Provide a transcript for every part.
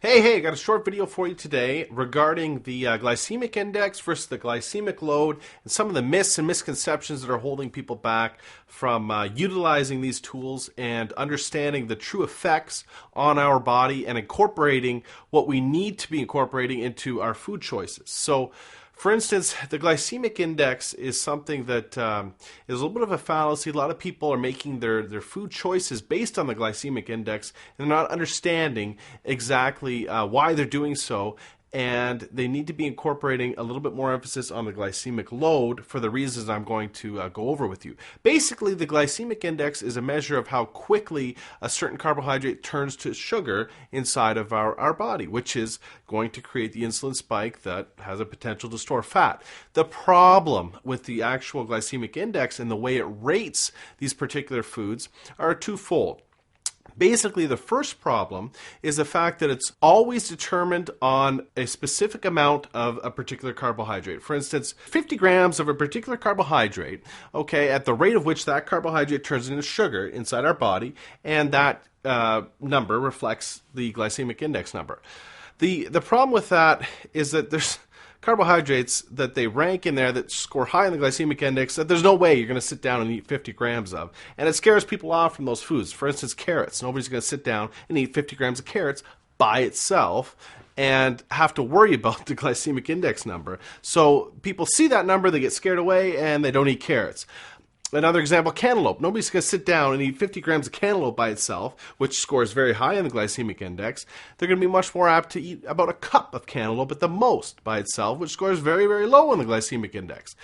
Hey, I got a short video for you today regarding the glycemic index versus the glycemic load and some of the myths and misconceptions that are holding people back from utilizing these tools and understanding the true effects on our body and incorporating what we need to be incorporating into our food choices. So, for instance, the glycemic index is something that is a little bit of a fallacy. A lot of people are making their food choices based on the glycemic index and they're not understanding exactly why they're doing so. And they need to be incorporating a little bit more emphasis on the glycemic load for the reasons I'm going to go over with you. Basically, the glycemic index is a measure of how quickly a certain carbohydrate turns to sugar inside of our body, which is going to create the insulin spike that has a potential to store fat. The problem with the actual glycemic index and the way it rates these particular foods are twofold. Basically, the first problem is the fact that it's always determined on a specific amount of a particular carbohydrate. For instance, 50 grams of a particular carbohydrate, okay, at the rate of which that carbohydrate turns into sugar inside our body, and that number reflects the glycemic index number. The problem with that is that there's carbohydrates that they rank in there that score high in the glycemic index that there's no way you're going to sit down and eat 50 grams of. And it scares people off from those foods. For instance, carrots. Nobody's going to sit down and eat 50 grams of carrots by itself and have to worry about the glycemic index number. So people see that number, they get scared away, and they don't eat carrots. Another example, cantaloupe. Nobody's going to sit down and eat 50 grams of cantaloupe by itself, which scores very high in the glycemic index. They're going to be much more apt to eat about a cup of cantaloupe at the most by itself, which scores very, very low in the glycemic index.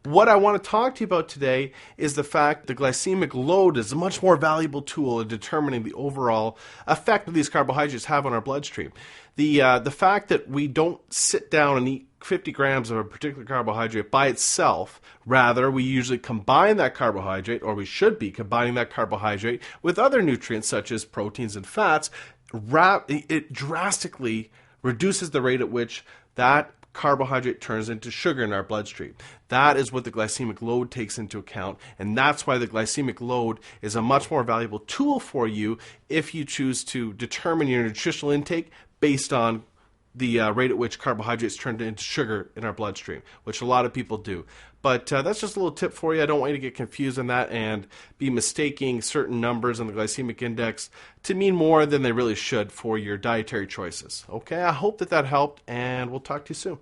What I want to talk to you about today is the fact the glycemic load is a much more valuable tool in determining the overall effect that these carbohydrates have on our bloodstream. The fact that we don't sit down and eat 50 grams of a particular carbohydrate by itself, rather we usually combine that carbohydrate, or we should be combining that carbohydrate with other nutrients such as proteins and fats, it drastically reduces the rate at which that carbohydrate turns into sugar in our bloodstream. That is what the glycemic load takes into account, and that's why the glycemic load is a much more valuable tool for you if you choose to determine your nutritional intake based on the rate at which carbohydrates turn into sugar in our bloodstream, which a lot of people do. But that's just a little tip for you. I don't want you to get confused on that and be mistaking certain numbers on the glycemic index to mean more than they really should for your dietary choices. Okay, I hope that helped, and we'll talk to you soon.